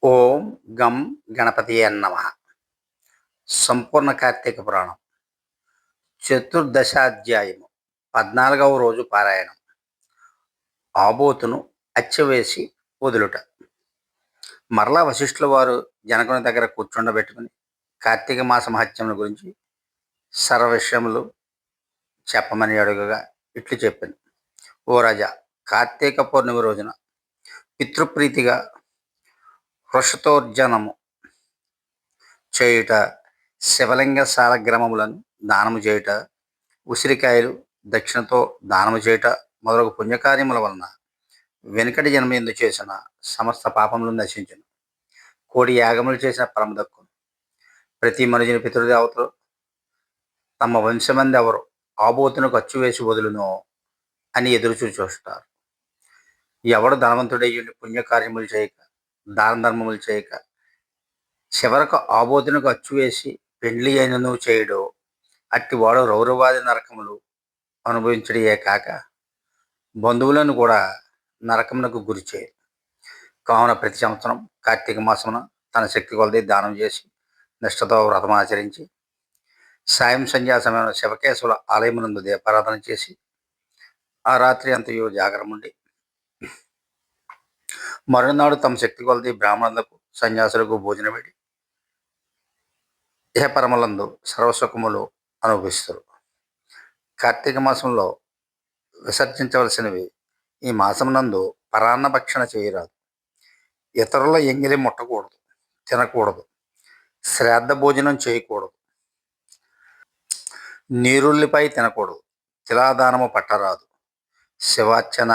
ఓం గం గణపతియే నమః. సంపూర్ణ కార్తీక పురాణం చతుర్దశాధ్యాయము 14వ రోజు పారాయణం. ఆబోతును అచ్చవేసి వదులుట. మరలా వశిష్ఠుల వారు జనకుని దగ్గర కూర్చుండబెట్టుకుని కార్తీక మాస మహత్యముల గురించి సర్వ విషయములు చెప్పమని అడుగగా ఇట్లు చెప్పాను. ఓ రాజా, కార్తీక పౌర్ణమి రోజున పితృప్రీతిగా వృషతోర్జనము చేయుట, శివలింగ సాలగ్రామములను దానము చేయుట, ఉసిరికాయలు దక్షిణతో దానము చేయుట మొదలగు పుణ్యకార్యముల వలన వెనుకటి జన్మయందు చేసిన సమస్త పాపములు నశించును. కోడి యాగములు చేసిన పరమ దక్కును. ప్రతి మనుజుని పితృదేవతలు తమ వంశమంది ఎవరు ఆబోతును ఖర్చు వేసి వదులునో అని ఎదురు చూస్తారు. ఎవడు ధనవంతుడయ్యుండి పుణ్యకార్యములు చేయక దాన ధర్మములు చేయక చివరకు ఆబోతునకు అచ్చు వేసి పెండ్లి అయినను చేయడో అట్టివాడు రౌరవాది నరకములు అనుభవించడే కాక బంధువులను కూడా నరకమునకు గురి చేయరు. కావున ప్రతి సంవత్సరం కార్తీక మాసమున తన శక్తి కొలది దానం చేసి నిష్ఠతో వ్రతం ఆచరించి సాయం సంధ్యా సమయంలో శివకేశవుల ఆలయమునందు దీపారాధన చేసి ఆ రాత్రి అంతయు జాగరముండి మరునాడు తమ శక్తి కొలది బ్రాహ్మణులకు సన్యాసులకు భోజనం పెట్టి ఇహపరములందు సర్వసుఖములు అనుభవిస్తారు. కార్తీక మాసంలో విసర్జించవలసినవి: ఈ మాసమునందు పరాన్న భక్షణ చేయరాదు, ఇతరుల ఎంగిలి ముట్టకూడదు, తినకూడదు, శ్రాద్ధ భోజనం చేయకూడదు, నీరుల్లిపై తినకూడదు, తిలాదానము పట్టరాదు, శివార్చన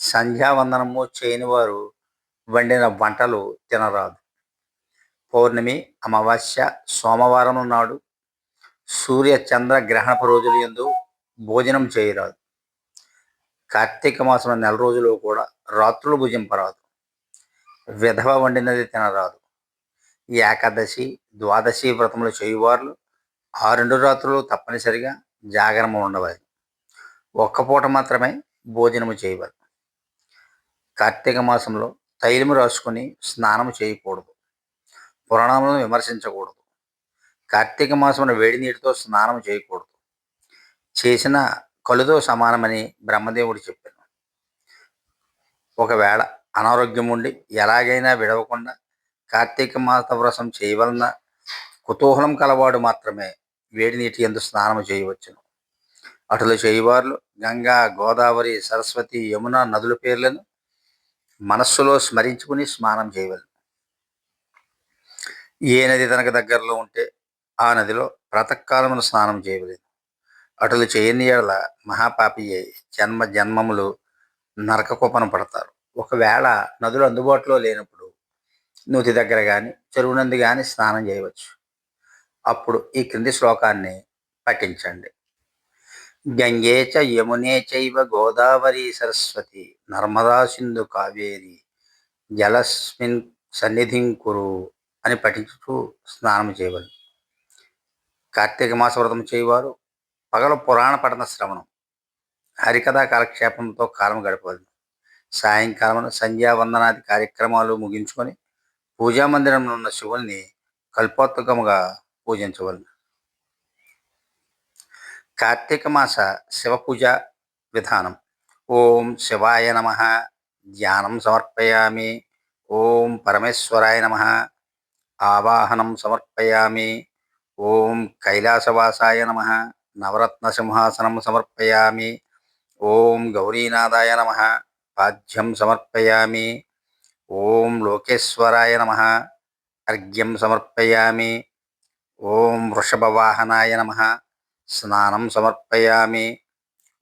సంధ్యావందనము చేయని వారు వండిన వంటలు తినరాదు. పౌర్ణమి, అమావాస్య, సోమవారం నాడు సూర్య చంద్ర గ్రహణపు రోజుల యందు భోజనం చేయరాదు. కార్తీక మాసం నెల రోజులు కూడా రాత్రులు భుజింపరాదు. విధవ వండినది తినరాదు. ఏకాదశి, ద్వాదశి వ్రతములు చేయువారు ఆ 2 రాత్రులు తప్పనిసరిగా జాగరణ ఉండవాలి. ఒక్క పూట మాత్రమే భోజనము చేయవాలి. కార్తీక మాసంలో తైలము రాసుకుని స్నానము చేయకూడదు. పురాణములను విమర్శించకూడదు. కార్తీక మాసమున వేడి నీటితో స్నానం చేయకూడదు. చేసిన కలుతో సమానమని బ్రహ్మదేవుడు చెప్పాను. ఒకవేళ అనారోగ్యం ఉండి ఎలాగైనా విడవకుండా కార్తీక మాస వ్రతం చేయవలన కుతూహలం కలవాడు మాత్రమే వేడి నీటి యందు స్నానము చేయవచ్చును. అటులు చేయువారు గంగా, గోదావరి, సరస్వతి, యమున నదుల పేర్లను మనస్సులో స్మరించుకుని స్నానం చేయవలను. ఏ నది తనకు దగ్గరలో ఉంటే ఆ నదిలో ప్రాతకాలమున స్నానం చేయవలేదు. అటులు చేయని యెడల మహాపాపి అయి జన్మ జన్మములు నరక కూపన పడతారు. ఒకవేళ నదులు అందుబాటులో లేనప్పుడు నూతి దగ్గర కానీ చెరువు నందు కానీ స్నానం చేయవచ్చు. అప్పుడు ఈ క్రింది శ్లోకాన్ని పఠించండి. గంగే చ యమునే చైవ గోదావరి సరస్వతి నర్మదా సింధు కావేరి జలస్మిన్ సన్నిధిం కురు అని పఠించుతూ స్నానం చేయవలను. కార్తీక మాస వ్రతం చేయవారు పగలు పురాణ పఠన శ్రవణం, హరికథా కాలక్షేపంతో కాలం గడపవలను. సాయంకాలం సంధ్యావందనాది కార్యక్రమాలు ముగించుకొని పూజామందిరంలో ఉన్న శివుని కల్పోత్కముగా పూజించవలను. కార్తీక మాస శివ పూజ విధానం: ఓం శివాయ నమః ధ్యానం సమర్పయామి. ఓం పరమేశ్వరాయ నమః ఆవాహనం సమర్పయామి. ఓం కైలాసవాసాయ నమః నవరత్న సింహాసనం సమర్పయామి. ఓం గౌరీనాథాయ నమః పాద్యం సమర్పయామి. ఓం లోకేశ్వరాయ నమః అర్ఘ్యం సమర్పయామి. ఓం వృషభవాహనాయ నమః స్నానం సమర్పయామి.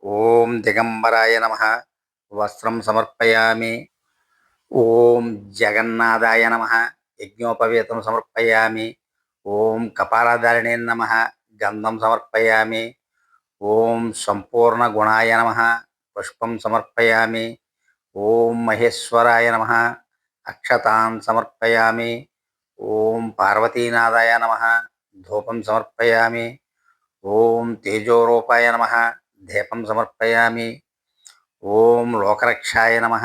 ఓం దిగంబరాయ నమః వస్త్రం సమర్పయామి. ఓం జగన్నాథాయ నమః యజ్ఞోపవీతం సమర్పయామి. ఓం కపాలధారిణే నమః గంధం సమర్పయామి. ఓం సంపూర్ణ గుణాయ నమః పుష్పం సమర్పయామి. ఓం మహేశ్వరాయ నమః అక్షతాన్ సమర్పయామి. ఓం పార్వతీనాథాయ నమః ధూపం సమర్పయామి. ఓం తేజోరూపాయ నమః దీపం సమర్పయామి. ఓం లోకరక్షాయ నమః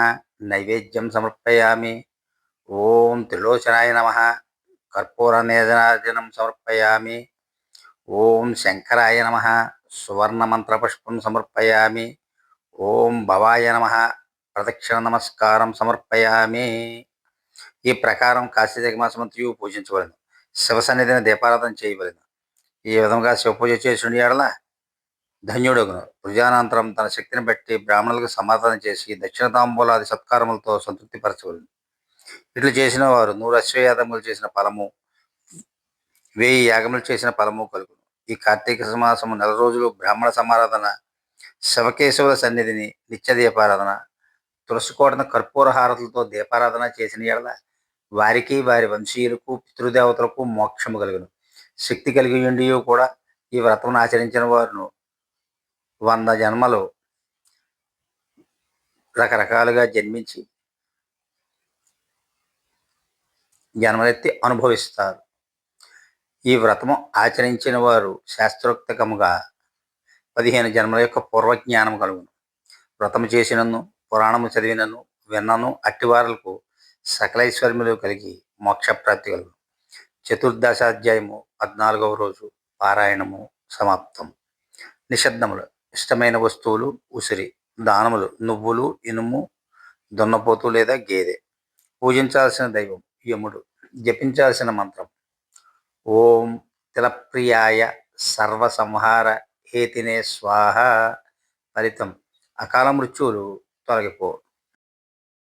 నైవేద్యం సమర్పయామి. ఓం త్రిలోచనాయ నమ. కర్పూర నీరాజనం సమర్పయామి. ఓం శంకరాయ నమ. సువర్ణ మంత్రపుష్పం సమర్పయామి. ఓం భవాయ నమ. ప్రదక్షిణ నమస్కారం సమర్పయామి. ఈ ప్రకారం కార్తీక మాసమంతయు పూజించవలెను. శివ సన్నిధిని దీపారాధన చేయవలెను. ఈ విధంగా శివ పూజ చేసిన ఎడల ధన్యుడగును. పూజానంతరం తన శక్తిని బట్టి బ్రాహ్మణులకు సమాధానం చేసి దక్షిణ తాంబూలాది సత్కారములతో సంతృప్తిపరచవలెను. ఇట్లు చేసిన వారు 100 అశ్వయాగములు చేసిన ఫలము, 1000 యాగములు చేసిన ఫలము కలుగును. ఈ కార్తీక మాసము 4 రోజులు బ్రాహ్మణ సమారాధన, శివకేశవుల సన్నిధిని నిత్య దీపారాధన, తులసికోటను కర్పూర హారతులతో దీపారాధన చేసిన ఎడల వారికి, వారి వంశీయులకు, పితృదేవతలకు మోక్షము కలుగును. శక్తి కలిగి ఉండి కూడా ఈ వ్రతమును ఆచరించిన వారును 100 జన్మలు రకరకాలుగా జన్మించి జన్మలెత్తి అనుభవిస్తారు. ఈ వ్రతము ఆచరించిన వారు శాస్త్రోక్తకముగా 15 జన్మల యొక్క పూర్వజ్ఞానం కలుగును. వ్రతము చేసినను, పురాణము చదివినను, విన్నను అట్టివారులకు సకలైశ్వర్యములు కలిగి మోక్షప్రాప్తి కలుగును. చతుర్దశాధ్యాయము 14వ రోజు పారాయణము సమాప్తం. నిషిద్ధములు: ఇష్టమైన వస్తువులు ఉసిరి, దానములు నువ్వులు, ఇనుము, దున్నపోతు లేదా గేదె. పూజించాల్సిన దైవం యముడు. జపించాల్సిన మంత్రం ఓం తిలప్రియాయ సర్వసంహార హేతినే స్వాహ. ఫలితం: అకాల మృత్యువులు తొలగిపో.